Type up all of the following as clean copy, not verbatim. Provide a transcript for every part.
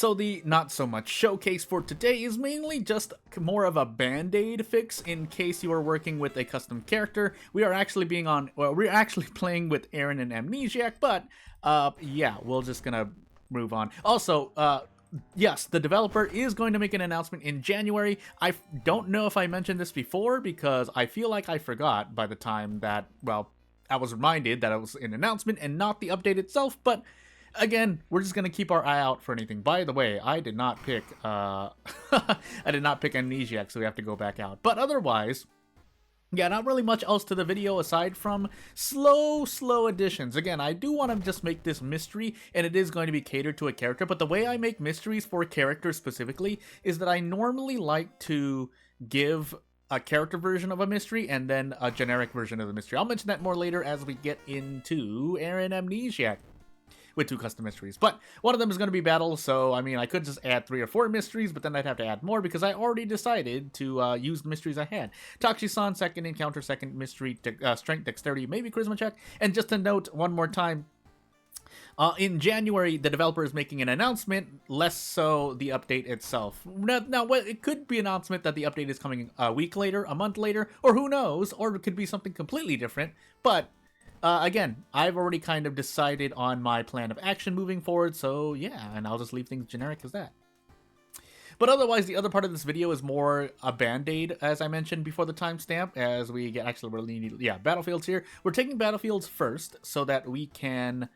So the not so much showcase for today is mainly just more of a band-aid fix in case you are working with a custom character. We are actually we're actually playing with Eren and Amnesiac, but yeah, we're just gonna move on. Also, yes, the developer is going to make an announcement in January. I don't know if I mentioned this before because I feel like I forgot by the time that, well, I was reminded that it was an announcement and not the update itself, but again, we're just gonna keep our eye out for anything. By the way, I did not pick I did not pick Amnesiac, so we have to go back out. But otherwise, yeah, not really much else to the video aside from slow additions. Again, I do want to just make this mystery, and it is going to be catered to a character, but the way I make mysteries for characters specifically is that I normally like to give a character version of a mystery and then a generic version of the mystery. I'll mention that more later as we get into Eren Amnesiac with 2 custom mysteries. But one of them is going to be battle, so I mean, I could just add 3 or 4 mysteries, but then I'd have to add more because I already decided to use the mysteries I had. Tachi-san, second encounter, second mystery, strength, dexterity, maybe charisma check. And just to note one more time, in January, the developer is making an announcement, less so the update itself. Now, it could be an announcement that the update is coming a week later, a month later, or who knows, or it could be something completely different, but again, I've already kind of decided on my plan of action moving forward, so yeah, and I'll just leave things generic as that. But otherwise, the other part of this video is more a band-aid, as I mentioned before the timestamp, as we get actually really need, yeah, battlefields here. We're taking battlefields first so that we can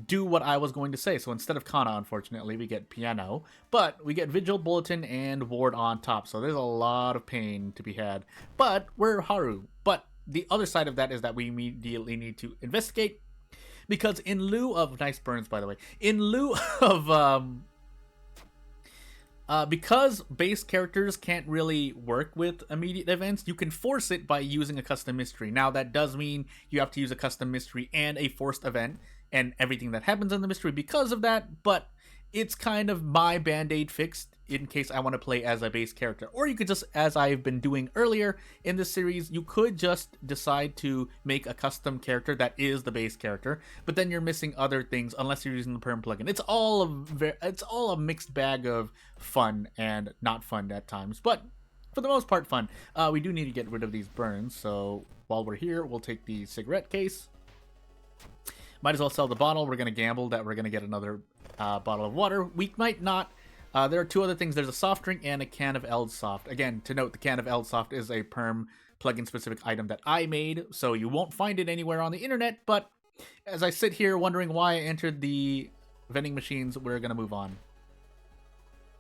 do what I was going to say. So instead of Kana, unfortunately, we get Piano, but we get Vigil, Bulletin, and Ward on top, so there's a lot of pain to be had. But we're Haru, but the other side of that is that we immediately need to investigate, because in lieu of nice burns, by the way, in lieu of because base characters can't really work with immediate events, you can force it by using a custom mystery. Now that does mean you have to use a custom mystery and a forced event and everything that happens in the mystery because of that, but it's kind of my band-aid fix in case I want to play as a base character. Or you could just, as I've been doing earlier in this series, you could just decide to make a custom character that is the base character, but then you're missing other things unless you're using the perm plugin. It's all a mixed bag of fun and not fun at times, but for the most part fun. We do need to get rid of these burns, so while we're here, we'll take the cigarette case. Might as well sell the bottle. We're going to gamble that we're going to get another bottle of water. We might not. There are 2 other things. There's a soft drink and a can of Eldsoft. Again, to note, the can of Eldsoft is a perm plugin-specific item that I made, so you won't find it anywhere on the internet, but as I sit here wondering why I entered the vending machines, we're going to move on.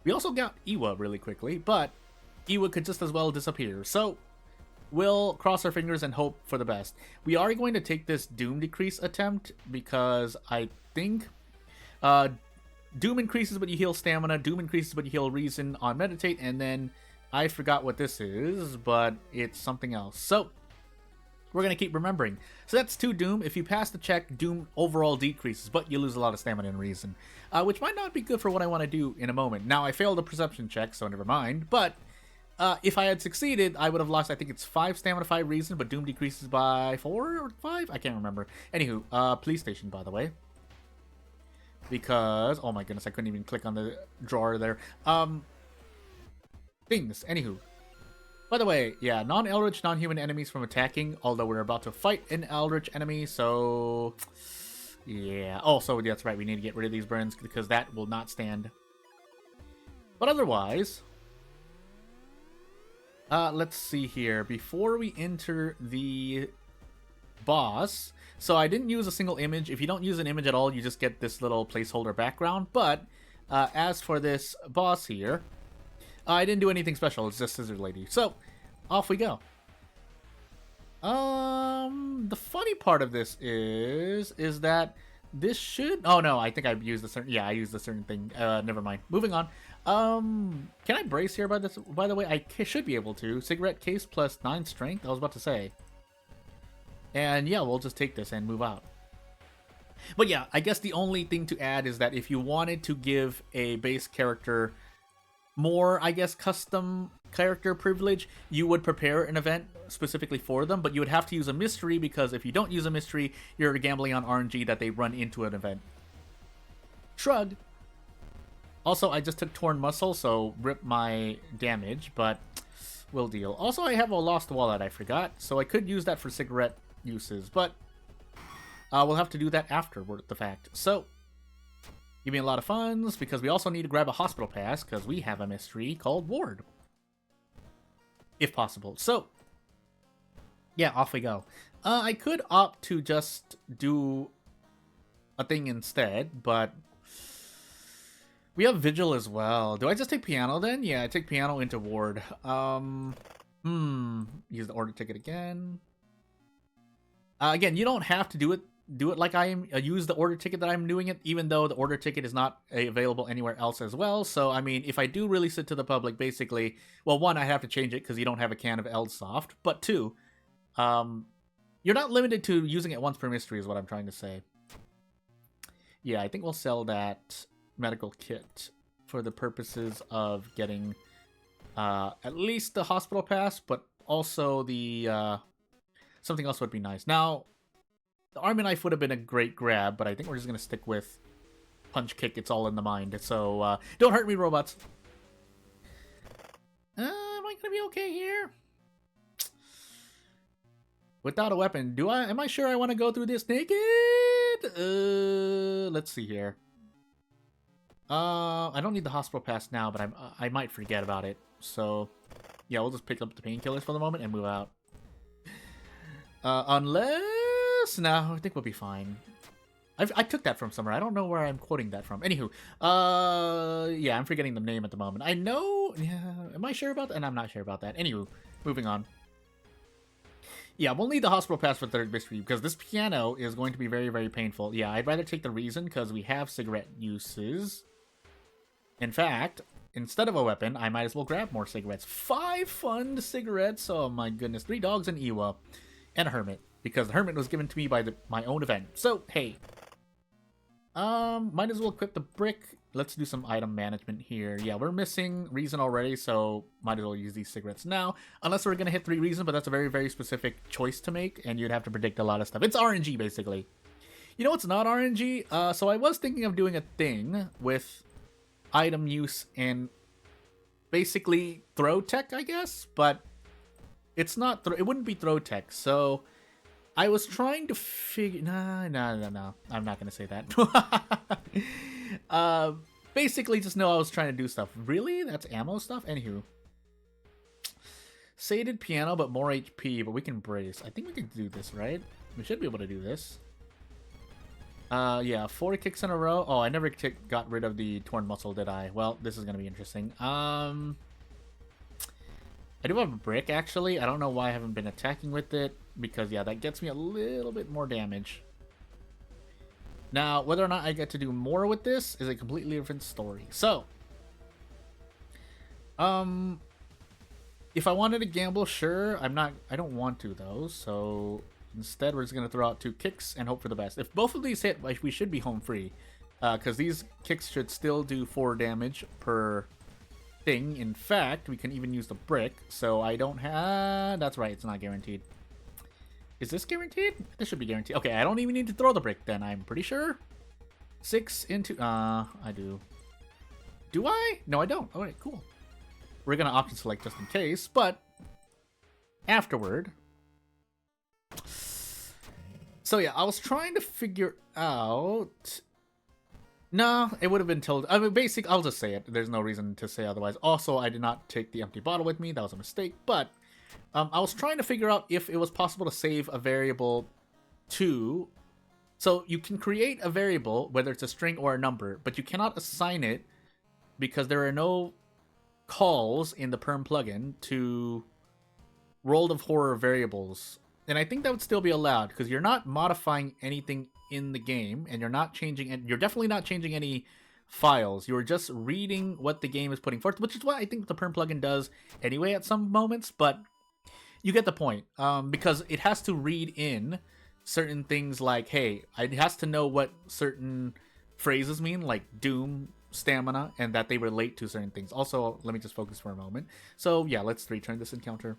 We also got Iwa really quickly, but Iwa could just as well disappear, so we'll cross our fingers and hope for the best. We are going to take this Doom Decrease attempt because I think Doom increases but you heal stamina, Doom increases but you heal reason on meditate, and then I forgot what this is, but it's something else. So we're going to keep remembering. So that's 2 Doom. If you pass the check, Doom overall decreases, but you lose a lot of stamina and reason, which might not be good for what I want to do in a moment. Now, I failed a perception check, so never mind, but if I had succeeded, I would have lost, I think it's 5 stamina, 5 reason, but Doom decreases by 4 or 5? I can't remember. Anywho, police station, by the way. Because, oh my goodness, I couldn't even click on the drawer there. Things, anywho. By the way, yeah, non-eldritch, non-human enemies from attacking, although we're about to fight an eldritch enemy, so yeah. Also, that's right, we need to get rid of these burns because that will not stand. But otherwise, let's see here. Before we enter the boss, so I didn't use a single image. If you don't use an image at all, you just get this little placeholder background. But as for this boss here, I didn't do anything special. It's just Scissor Lady. So off we go. The funny part of this is that this should. Oh no, I think I used a certain. Yeah, I used a certain thing. Never mind. Moving on. Can I brace here by this? By the way, I should be able to. Cigarette case plus 9 strength. I was about to say. And yeah, we'll just take this and move out. But yeah, I guess the only thing to add is that if you wanted to give a base character more, I guess, custom character privilege, you would prepare an event specifically for them, but you would have to use a mystery, because if you don't use a mystery, you're gambling on RNG that they run into an event. Shrug. Also, I just took torn muscle, so rip my damage, but will deal. Also, I have a lost wallet I forgot, so I could use that for cigarette uses, but we'll have to do that after the fact. So, give me a lot of funds, because we also need to grab a hospital pass, because we have a mystery called Ward. If possible. So, yeah, off we go. I could opt to just do a thing instead, but we have Vigil as well. Do I just take Piano then? Yeah, I take Piano into Ward. Use the order ticket again. Again, you don't have to do it like I am. Use the order ticket that I'm doing it, even though the order ticket is not available anywhere else as well. So, I mean, if I do release it to the public, basically, well, one, I have to change it because you don't have a can of Eldsoft. But two, you're not limited to using it once per mystery is what I'm trying to say. Yeah, I think we'll sell that medical kit for the purposes of getting at least the hospital pass, but also the something else would be nice. Now, the army knife would have been a great grab, but I think we're just gonna stick with punch kick. It's all in the mind. So don't hurt me, robots. Am I gonna be okay here? Without a weapon, am I sure I want to go through this naked? Let's see here. I don't need the hospital pass now, but I might forget about it. So, yeah, we'll just pick up the painkillers for the moment and move out. Unless... No, I think we'll be fine. I took that from somewhere. I don't know where I'm quoting that from. Anywho, yeah, I'm forgetting the name at the moment. I know... Yeah, am I sure about that? And I'm not sure about that. Anywho, moving on. Yeah, we'll need the hospital pass for third mystery, because this piano is going to be very, very painful. Yeah, I'd rather take the reason, because we have cigarette uses. In fact, instead of a weapon, I might as well grab more cigarettes. 5 fun cigarettes! Oh my goodness. 3 dogs and Iwa. And a hermit, because the hermit was given to me by my own event. So, hey. Might as well equip the brick. Let's do some item management here. Yeah, we're missing reason already, so might as well use these cigarettes now. Unless we're gonna hit 3 reason, but that's a very, very specific choice to make, and you'd have to predict a lot of stuff. It's RNG, basically. You know what's not RNG? So I was thinking of doing a thing with item use and basically throw tech, I guess, but it's not. It wouldn't be throw tech. So I was trying to figure. No. I'm not gonna say that. Basically, just know I was trying to do stuff. Really? That's ammo stuff? Anywho. Sated piano, but more HP, but we can brace. I think we can do this, right? We should be able to do this. Yeah, 4 kicks in a row. Oh, I never got rid of the torn muscle, did I? Well, this is gonna be interesting. I do have a brick, actually. I don't know why I haven't been attacking with it, because, yeah, that gets me a little bit more damage. Now, whether or not I get to do more with this is a completely different story. So, if I wanted to gamble, sure. I don't want to, though. So, instead, we're just going to throw out 2 kicks and hope for the best. If both of these hit, we should be home free. Because these kicks should still do 4 damage per thing. In fact, we can even use the brick. So, I don't have... That's right, it's not guaranteed. Is this guaranteed? This should be guaranteed. Okay, I don't even need to throw the brick then, I'm pretty sure. 6 into... I do. Do I? No, I don't. Alright, cool. We're going to option select just in case, but... Afterward... So yeah, I was trying to figure out... No, it would have been told... I mean, I'll just say it. There's no reason to say otherwise. Also, I did not take the empty bottle with me. That was a mistake, but... I was trying to figure out if it was possible to save a variable to... So you can create a variable, whether it's a string or a number, but you cannot assign it because there are no calls in the Perm plugin to World of Horror variables. And I think that would still be allowed because you're not modifying anything in the game and you're not changing it. You're definitely not changing any files. You're just reading what the game is putting forth, which is what I think the Perm plugin does anyway at some moments, but you get the point, because it has to read in certain things like, hey, it has to know what certain phrases mean, like doom, stamina, and that they relate to certain things. Also, let me just focus for a moment. So yeah, let's return this encounter.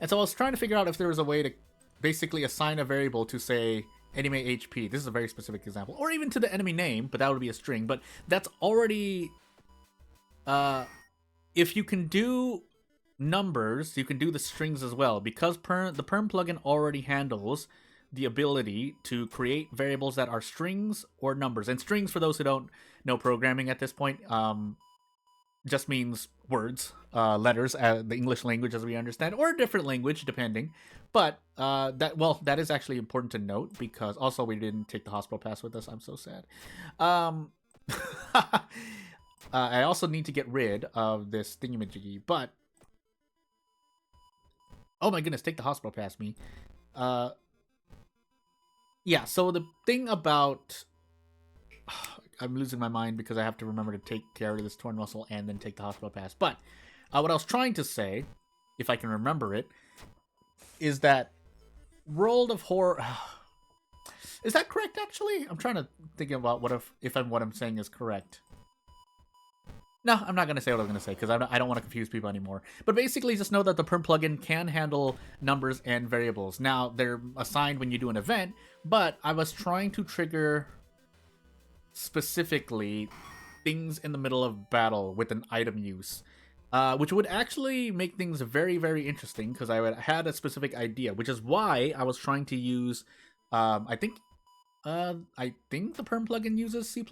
And so I was trying to figure out if there was a way to basically assign a variable to say enemy HP. This is a very specific example. Or even to the enemy name, but that would be a string. But that's already... if you can do numbers, you can do the strings as well. Because the perm plugin already handles the ability to create variables that are strings or numbers. And strings, for those who don't know programming at this point, just means words, letters, the English language as we understand, or a different language depending. But that is actually important to note, because also we didn't take the hospital pass with us. I'm so sad. I also need to get rid of this thingamajiggy, but oh my goodness, take the hospital pass, me. Yeah, so the thing about... I'm losing my mind because I have to remember to take care of this torn muscle and then take the hospital pass. But what I was trying to say, if I can remember it, is that World of Horror... Is that correct, actually? I'm trying to think about what I'm saying is correct. No, I'm not going to say what I'm going to say, because I don't want to confuse people anymore. But basically, just know that the perm plugin can handle numbers and variables. Now, they're assigned when you do an event, but I was trying to trigger specifically things in the middle of battle with an item use, which would actually make things very, very interesting, because I had a specific idea, which is why I was trying to use, I think the perm plugin uses C++,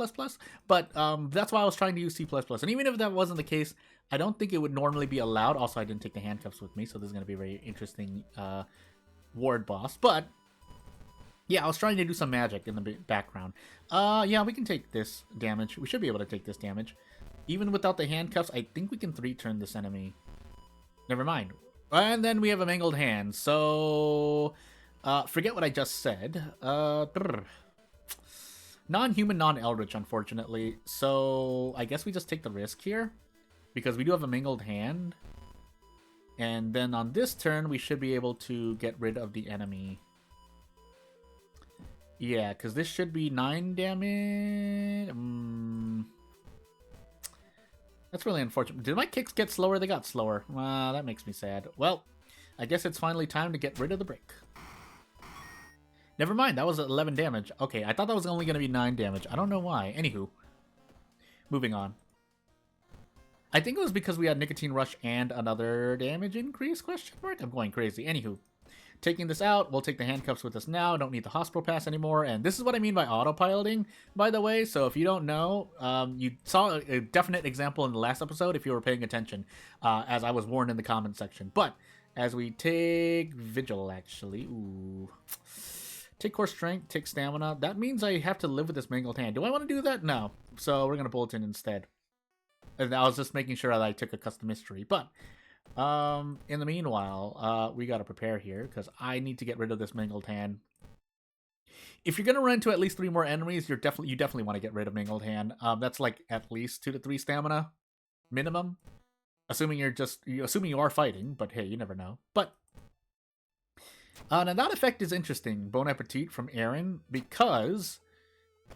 but that's why I was trying to use C++. And even if that wasn't the case, I don't think it would normally be allowed. Also, I didn't take the handcuffs with me, so this is going to be a very interesting ward boss. But yeah, I was trying to do some magic in the background. Yeah, we can take this damage. We should be able to take this damage. Even without the handcuffs, I think we can 3-turn this enemy. Never mind. And then we have a mangled hand, so... forget what I just said. Non-human, non-eldritch, unfortunately. So, I guess we just take the risk here. Because we do have a mangled hand. And then on this turn, we should be able to get rid of the enemy. Yeah, because this should be 9 damage. That's really unfortunate. Did my kicks get slower? They got slower. That makes me sad. Well, I guess it's finally time to get rid of the brick. Never mind, that was 11 damage. Okay, I thought that was only going to be 9 damage. I don't know why. Anywho. Moving on. I think it was because we had Nicotine Rush and another damage increase, question mark? I'm going crazy. Anywho. Taking this out, we'll take the handcuffs with us now. Don't need the hospital pass anymore. And this is what I mean by autopiloting, by the way. So if you don't know, you saw a definite example in the last episode if you were paying attention, as I was warned in the comment section. But as we take Vigil, actually. Ooh... Take core strength, take stamina. That means I have to live with this mangled hand. Do I want to do that? No. So we're going to bulletin instead. And I was just making sure that I took a custom mystery. But in the meanwhile, we got to prepare here because I need to get rid of this mangled hand. If you're going to run into at least 3 more enemies, you definitely want to get rid of mangled hand. That's like at least 2 to 3 stamina minimum. Assuming you are fighting, but hey, you never know. But now that effect is interesting, Bon Appetit from Eren, because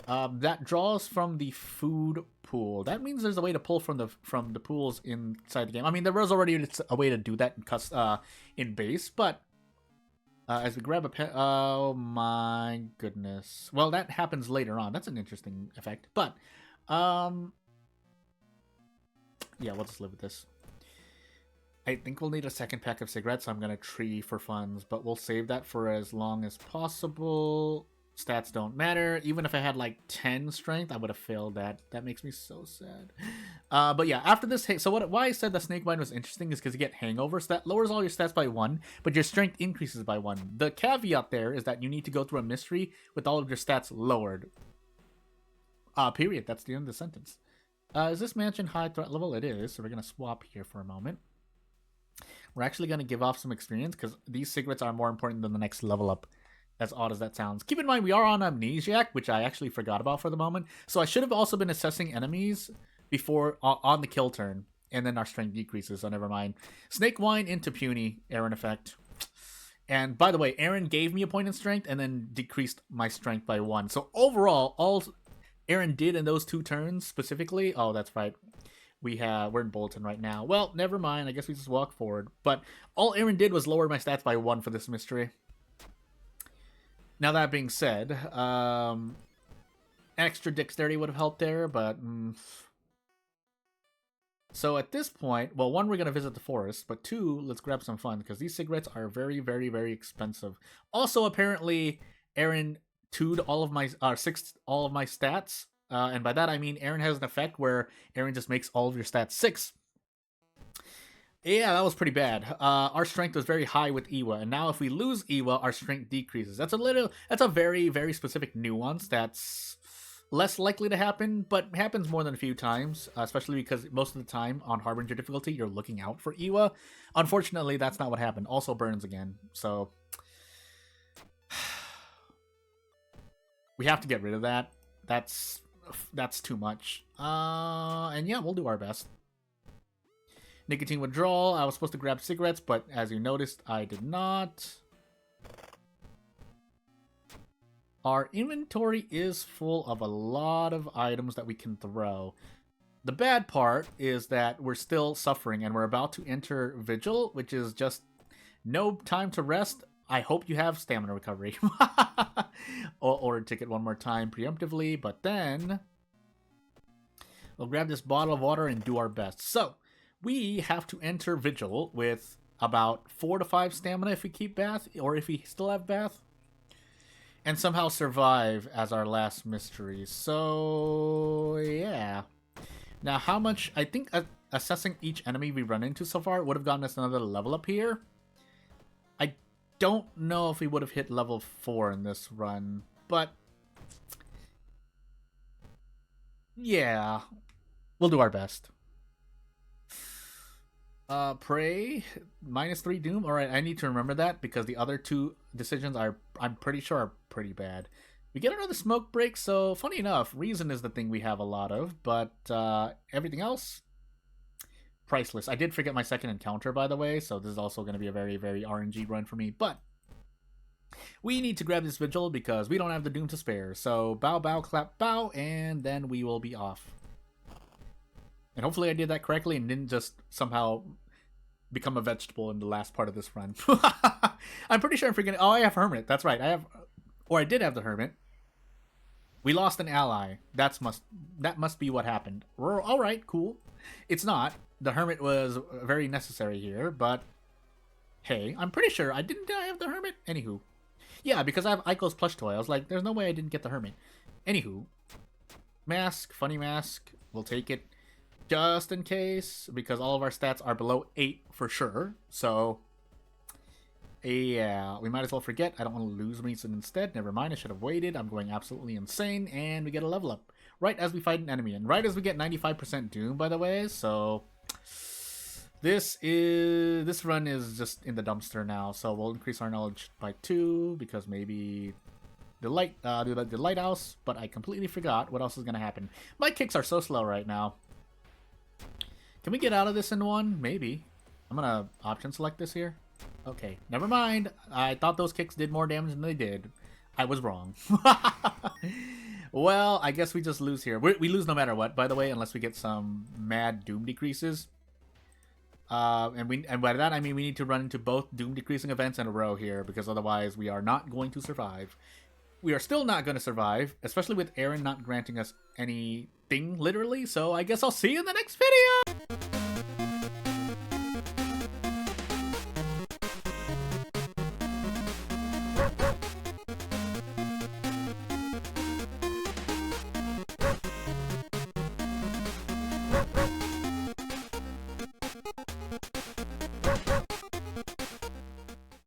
that draws from the food pool. That means there's a way to pull from the pools inside the game. I mean, there was already a way to do that in base, but as we grab a pen, oh my goodness. Well, that happens later on. That's an interesting effect, but yeah, we'll just live with this. I think we'll need a second pack of cigarettes, so I'm going to tree for funds, but we'll save that for as long as possible. Stats don't matter. Even if I had like 10 strength, I would have failed that. That makes me so sad. But yeah, after this, so why I said the snake bite was interesting is because you get hangovers. So that lowers all your stats by 1, but your strength increases by 1. The caveat there is that you need to go through a mystery with all of your stats lowered. Period. That's the end of the sentence. Is this mansion high threat level? It is, so we're going to swap here for a moment. We're actually going to give off some experience because these cigarettes are more important than the next level up, as odd as that sounds. Keep in mind, we are on Amnesiac, which I actually forgot about for the moment. So I should have also been assessing enemies before on the kill turn, and then our strength decreases, so never mind. Snake Wine into Puny, Eren effect. And by the way, Eren gave me a point in strength and then decreased my strength by 1. So overall, all Eren did in those 2 turns specifically... Oh, that's right. We're in Bolton right now. Well, never mind. I guess we just walk forward. But all Eren did was lower my stats by 1 for this mystery. Now that being said, extra dexterity would have helped there, but so at this point, well, one, we're gonna visit the forest, but two, let's grab some fun because these cigarettes are very, very, very expensive. Also, apparently, Eren 2'd all of my 6 all of my stats, and by that I mean Eren has an effect where Eren just makes all of your stats 6. Yeah, that was pretty bad. Our strength was very high with Iwa, and now if we lose Iwa, our strength decreases. That's a very, very specific nuance that's less likely to happen, but happens more than a few times, especially because most of the time on Harbinger difficulty, you're looking out for Iwa. Unfortunately, that's not what happened. Also burns again, so we have to get rid of that. That's too much. And yeah, we'll do our best. Nicotine withdrawal. I was supposed to grab cigarettes, but as you noticed, I did not. Our inventory is full of a lot of items that we can throw. The bad part is that we're still suffering and we're about to enter Vigil, which is just no time to rest. I hope you have stamina recovery. Or ticket one more time preemptively, but then we'll grab this bottle of water and do our best. So, we have to enter Vigil with about 4 to 5 stamina if we keep Bath, or if we still have Bath, and somehow survive as our last mystery. So, yeah. Now, how much... I think assessing each enemy we run into so far would have gotten us another level up here. I don't know if we would have hit level 4 in this run, but... yeah. We'll do our best. Prey, -3 Doom. Alright, I need to remember that because the other 2 decisions I'm pretty sure are pretty bad. We get another smoke break, so funny enough, Reason is the thing we have a lot of, but everything else, priceless. I did forget my second encounter, by the way, so this is also going to be a very, very RNG run for me, but we need to grab this Vigil because we don't have the Doom to spare. So bow, bow, clap, bow, and then we will be off. And hopefully I did that correctly and didn't just somehow become a vegetable in the last part of this run. I'm pretty sure I'm forgetting. Oh, I have Hermit. That's right. I did have the Hermit. We lost an ally. That must be what happened. All right, cool. It's not. The Hermit was very necessary here, but hey, I'm pretty sure I have the Hermit. Anywho. Yeah, because I have Aiko's plush toy. I was like, there's no way I didn't get the Hermit. Anywho. Mask, funny mask. We'll take it. Just in case, because all of our stats are below 8 for sure. So, yeah, we might as well forget. I don't want to lose Reason instead. Never mind, I should have waited. I'm going absolutely insane, and we get a level up. Right as we fight an enemy, and right as we get 95% Doom, by the way. So, this run is just in the dumpster now. So, we'll increase our knowledge by 2, because maybe the lighthouse, but I completely forgot what else is going to happen. My kicks are so slow right now. Can we get out of this in one? Maybe. I'm gonna option select this here. Okay, never mind. I thought those kicks did more damage than they did. I was wrong. Well, I guess we just lose here. We lose no matter what, by the way, unless we get some mad Doom decreases. And by that I mean we need to run into both Doom decreasing events in a row here, because otherwise we are not going to survive. We are still not going to survive, especially with Eren not granting us anything, literally, so I guess I'll see you in the next video!